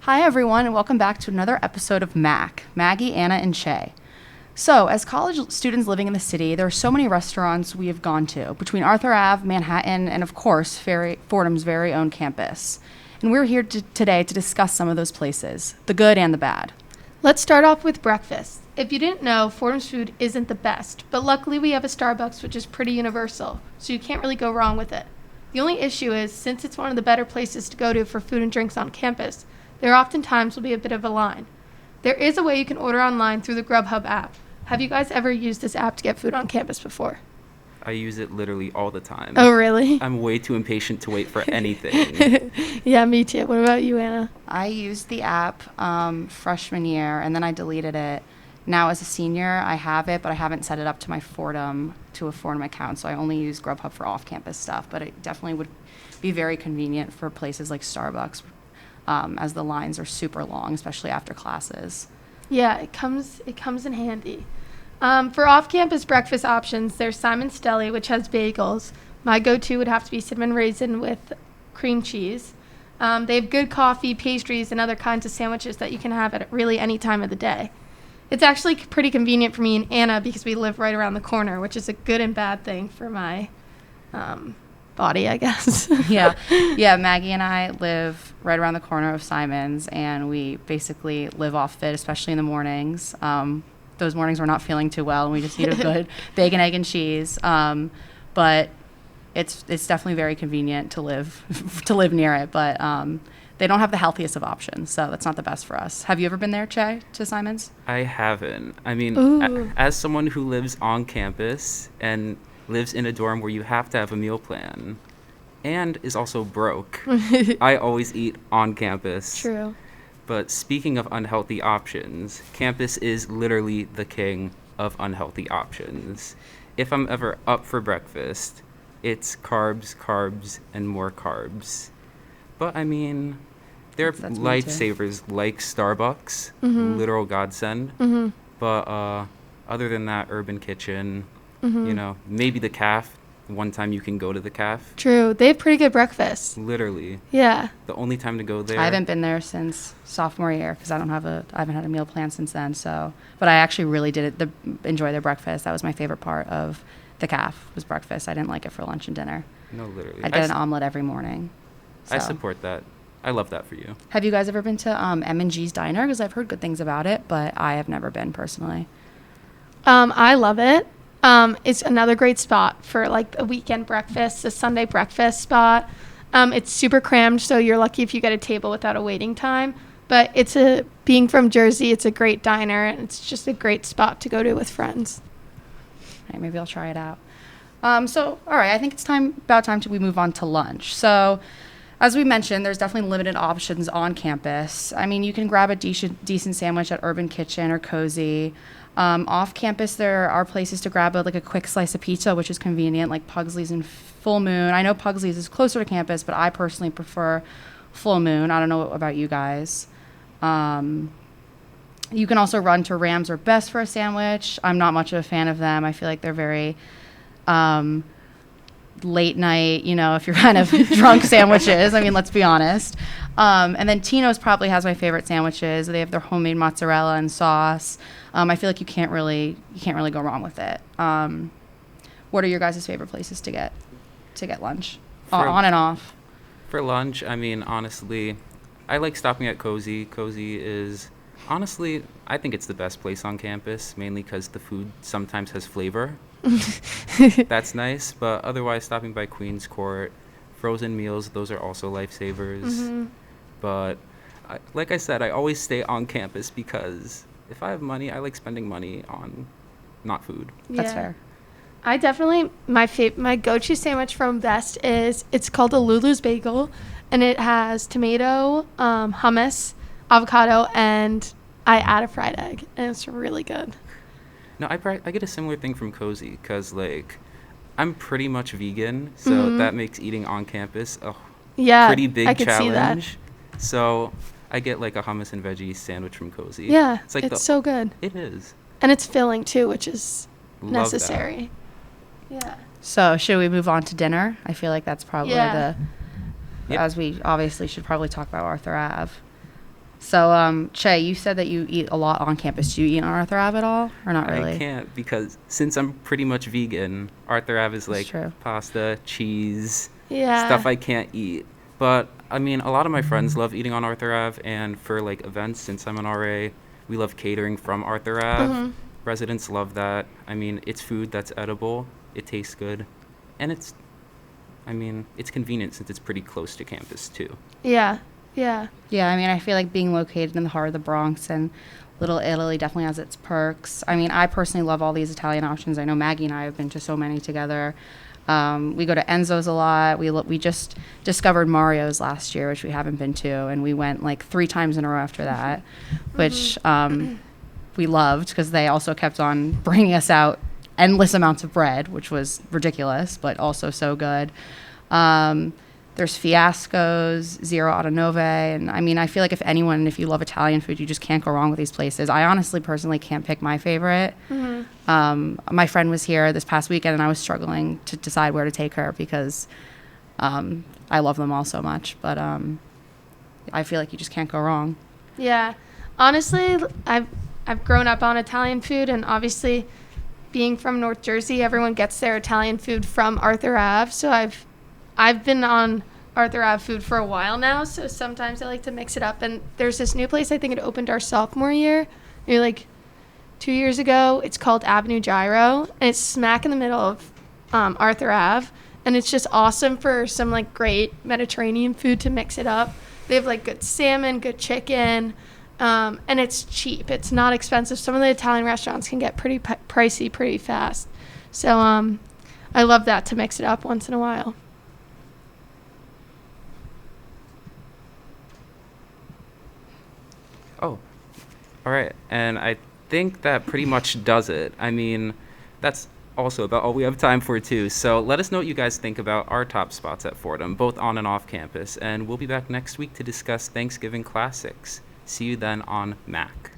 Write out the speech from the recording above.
Hi, everyone, and welcome back to another episode of Maggie, Anna, and Shay. So, as college students living in the city, there are so many restaurants we have gone to between Arthur Ave, Manhattan, and of course, Fordham's very own campus. And we're here today to discuss some of those places, the good and the bad. Let's start off with breakfast. If you didn't know, Fordham's food isn't the best, but luckily we have a Starbucks which is pretty universal, so you can't really go wrong with it. The only issue is, since it's one of the better places to go to for food and drinks on campus, there oftentimes will be a bit of a line. There is a way you can order online through the Grubhub app. Have you guys ever used this app to get food on campus before? I use it literally all the time. Oh, really? I'm way too impatient to wait for anything. Yeah, me too. What about you, Anna? I used the app freshman year, and then I deleted it. Now, as a senior, I have it, but I haven't set it up to a Fordham account, so I only use Grubhub for off-campus stuff. But it definitely would be very convenient for places like Starbucks, as the lines are super long, especially after classes. Yeah, it comes in handy. For off-campus breakfast options, there's Simon's Deli, which has bagels. My go-to would have to be cinnamon raisin with cream cheese. They have good coffee, pastries, and other kinds of sandwiches that you can have at really any time of the day. It's actually pretty convenient for me and Anna because we live right around the corner, which is a good and bad thing for my body, I guess. Yeah, Maggie and I live right around the corner of Simon's, and we basically live off it, especially in the mornings. Those mornings we're not feeling too well, and we just need a good bacon, egg, and cheese. But it's definitely very convenient to live near it. But they don't have the healthiest of options, so that's not the best for us. Have you ever been there, Che, to Simon's? I haven't. I mean, as someone who lives on campus and lives in a dorm where you have to have a meal plan and is also broke, I always eat on campus. True. But speaking of unhealthy options, campus is literally the king of unhealthy options. If I'm ever up for breakfast, it's carbs, and more carbs. But I mean, there are lifesavers like Starbucks, literal godsend. Mm-hmm. But other than that, Urban Kitchen, maybe the Caf. One time you can go to the Caf. True. They have pretty good breakfast. Literally. Yeah. The only time to go there. I haven't been there since sophomore year because I haven't had a meal plan since then. So, but I actually really did enjoy their breakfast. That was my favorite part of the Caf was breakfast. I didn't like it for lunch and dinner. No, literally. I get an omelet every morning. So. I support that. I love that for you. Have you guys ever been to M&G's Diner? Because I've heard good things about it, but I have never been personally. I love it. It's another great spot for like a weekend breakfast, a Sunday breakfast spot. It's super crammed, so you're lucky if you get a table without a waiting time. But being from Jersey, it's a great diner, and it's just a great spot to go to with friends. All right, maybe I'll try it out. All right, I think it's about time we move on to lunch. So, as we mentioned, there's definitely limited options on campus. I mean, you can grab a decent sandwich at Urban Kitchen or Cozy. Off campus, there are places to grab a quick slice of pizza, which is convenient, like Pugsley's and Full Moon. I know Pugsley's is closer to campus, but I personally prefer Full Moon. I don't know about you guys. You can also run to Rams or Best for a sandwich. I'm not much of a fan of them. I feel like they're very late night, if you're kind of drunk sandwiches. I mean, let's be honest. And then Tino's probably has my favorite sandwiches. They have their homemade mozzarella and sauce. I feel like you can't really go wrong with it. What are your guys' favorite places to get lunch? On and off. For lunch, I mean, honestly, I like stopping at Cozy. Cozy is, honestly, I think it's the best place on campus, mainly because the food sometimes has flavor. That's nice, but otherwise stopping by Queen's Court, frozen meals, those are also lifesavers. Mm-hmm. But like I said, I always stay on campus because if I have money, I like spending money on not food. Yeah. That's fair. I definitely, my go-to sandwich from Best it's called a Lulu's Bagel, and it has tomato, hummus, avocado, and I add a fried egg, and it's really good. No, I get a similar thing from Cozy because, I'm pretty much vegan, so that makes eating on campus a pretty big I could challenge. see that. So I get, a hummus and veggie sandwich from Cozy. Yeah, it's so good. It is. And it's filling, too, which is Love necessary. That. Yeah. So should we move on to dinner? I feel like that's probably Yep. as we obviously should probably talk about Arthur Ave. So, Che, you said that you eat a lot on campus. Do you eat on Arthur Ave at all, or not really? I can't because since I'm pretty much vegan, Arthur Ave is That's like true. pasta, cheese, Yeah. stuff I can't eat. But I mean, a lot of my friends love eating on Arthur Ave, and for like events, since I'm an RA, we love catering from Arthur Ave. Mhm. Residents love that. I mean, it's food that's edible, it tastes good, and it's convenient since it's pretty close to campus too. Yeah. Yeah. Yeah, I mean, I feel like being located in the heart of the Bronx and Little Italy definitely has its perks. I mean, I personally love all these Italian options. I know Maggie and I have been to so many together. We go to Enzo's a lot. We just discovered Mario's last year, which we haven't been to, and we went like 3 times in a row after that, which we loved because they also kept on bringing us out endless amounts of bread, which was ridiculous, but also so good. There's Fiasco's, Zero Autonove, and I mean, I feel like if you love Italian food, you just can't go wrong with these places. I honestly, personally can't pick my favorite. My friend was here this past weekend, and I was struggling to decide where to take her because I love them all so much. But I feel like you just can't go wrong. Yeah. Honestly, I've grown up on Italian food, and obviously being from North Jersey, everyone gets their Italian food from Arthur Ave. So I've been on Arthur Ave food for a while now, so sometimes I like to mix it up. And there's this new place, I think it opened our sophomore year, maybe like 2 years ago. It's called Avenue Gyro, and it's smack in the middle of Arthur Ave. And it's just awesome for some like great Mediterranean food to mix it up. They have like good salmon, good chicken, and it's cheap. It's not expensive. Some of the Italian restaurants can get pretty pricey pretty fast. So I love that to mix it up once in a while. Oh, all right. And I think that pretty much does it. I mean, that's also about all we have time for, too. So let us know what you guys think about our top spots at Fordham, both on and off campus. And we'll be back next week to discuss Thanksgiving classics. See you then on Mac.